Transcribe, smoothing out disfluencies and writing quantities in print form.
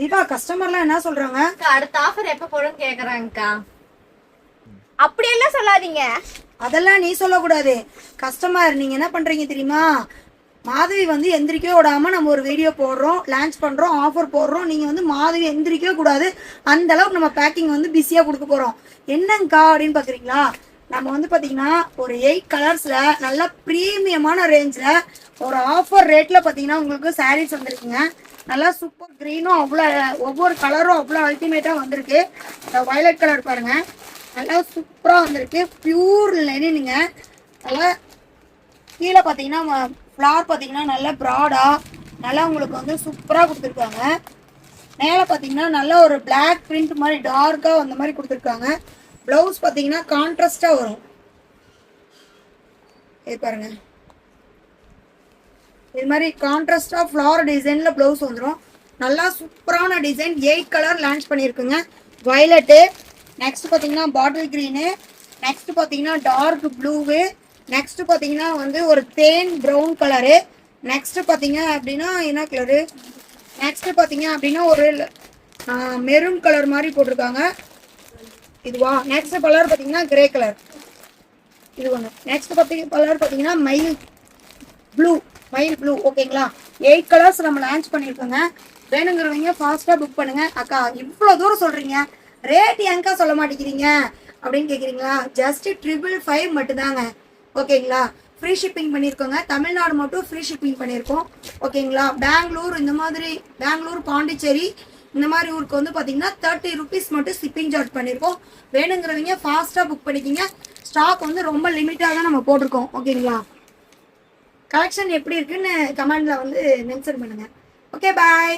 தீபா கஸ்டமர்லாம் என்ன சொல்றாங்க? அடுத்த ஆஃபர் எப்ப போடுன்னு கேக்குறாங்கக்கா. அப்படியெல்லாம் சொல்லாதீங்க. அதெல்லாம் நீ சொல்லக்கூடாது. கஸ்டமர் நீங்க என்ன பண்றீங்க தெரியுமா? மாதவி வந்து எந்திரிக்கவே விடாம நம்ம ஒரு வீடியோ போடுறோம், லான்ச் பண்றோம், ஆஃபர் போடுறோம். நீங்க வந்து மாதவி எந்திரிக்கவே கூடாது. அந்த அளவுக்கு நம்ம பேக்கிங் வந்து பிஸியா கொடுக்க போறோம். என்னங்கக்கா அப்படின்னு பாக்குறீங்களா? நம்ம வந்து பாத்தீங்கன்னா ஒரு 8 கலர்ஸ்ல நல்ல பிரீமியமான ரேஞ்ச்ல ஒரு ஆஃபர் ரேட்ல பாத்தீங்கன்னா உங்களுக்கு சாரீஸ் வந்திருக்குங்க. நல்லா சூப்பர் கிரீனும் அவ்வளோ, ஒவ்வொரு கலரும் அவ்வளோ அல்டிமேட்டா வந்திருக்கு. இந்த வயலட் கலர் பாருங்க, நல்லா சூப்பராக வந்திருக்கு. பியூர் லெனினுங்க. நல்லா கீழே பார்த்தீங்கன்னா ஃப்ளார் பார்த்தீங்கன்னா நல்லா ப்ராடாக நல்லா உங்களுக்கு வந்து சூப்பராக கொடுத்துருக்காங்க. மேலே பார்த்தீங்கன்னா நல்லா ஒரு பிளாக் பிரிண்ட் மாதிரி டார்க்காக அந்த மாதிரி கொடுத்துருக்காங்க. ப்ளவுஸ் பார்த்தீங்கன்னா கான்ட்ராஸ்டாக வரும். இது பாருங்க, இது மாதிரி கான்ட்ராஸ்டாக ஃப்ளார் டிசைனில் ப்ளவுஸ் வந்துடும். நல்லா சூப்பரான டிசைன். 8 கலர் லான்ச் பண்ணியிருக்குங்க. வயலட்டு, நெக்ஸ்ட் பார்த்தீங்கன்னா பாட்டில் க்ரீனு, நெக்ஸ்ட் பார்த்தீங்கன்னா டார்க் ப்ளூவு, நெக்ஸ்ட் பார்த்தீங்கன்னா வந்து ஒரு தேன் ப்ரௌன் கலரு, நெக்ஸ்ட் பார்த்தீங்க அப்படின்னா என்ன கலரு, நெக்ஸ்ட் பார்த்தீங்க அப்படின்னா ஒரு மெரூன் கலர் மாதிரி போட்டிருக்காங்க. இதுவா? நெக்ஸ்ட் கலர் பார்த்தீங்கன்னா கிரே கலர். இது ஒன்று. நெக்ஸ்ட் கலர் பார்த்தீங்கன்னா மயில் ப்ளூ. ஓகேங்களா? 8 கலர்ஸ் நம்ம லான்ச் பண்ணியிருக்கோங்க. வேணுங்கிறவங்க ஃபாஸ்ட்டாக புக் பண்ணுங்க. அக்கா இவ்வளோ தூரம் சொல்கிறீங்க, ரேட் ஏங்கா சொல்ல மாட்டேங்கிறீங்க அப்படின்னு கேட்குறீங்களா? ஜஸ்ட் 555 மட்டும்தாங்க. ஓகேங்களா? Free shipping பண்ணியிருக்கோங்க. தமிழ்நாடு மட்டும் ஃப்ரீ ஷிப்பிங் பண்ணியிருக்கோம். ஓகேங்களா? பெங்களூர், இந்த மாதிரி பெங்களூர், பாண்டிச்சேரி இந்த மாதிரி ஊருக்கு வந்து பார்த்தீங்கன்னா 30 ருபீஸ் மட்டும் ஷிப்பிங் சார்ஜ் பண்ணியிருக்கோம். வேணுங்கிறவங்க ஃபாஸ்ட்டாக புக் பண்ணிக்கிங்க. ஸ்டாக் வந்து ரொம்ப லிமிட்டாக தான் நம்ம போட்டிருக்கோம். ஓகேங்களா? கலெக்ஷன் எப்படி இருக்குன்னு கமெண்ட்ல வந்து மென்ஷன் பண்ணுங்க. ஓகே, பாய்.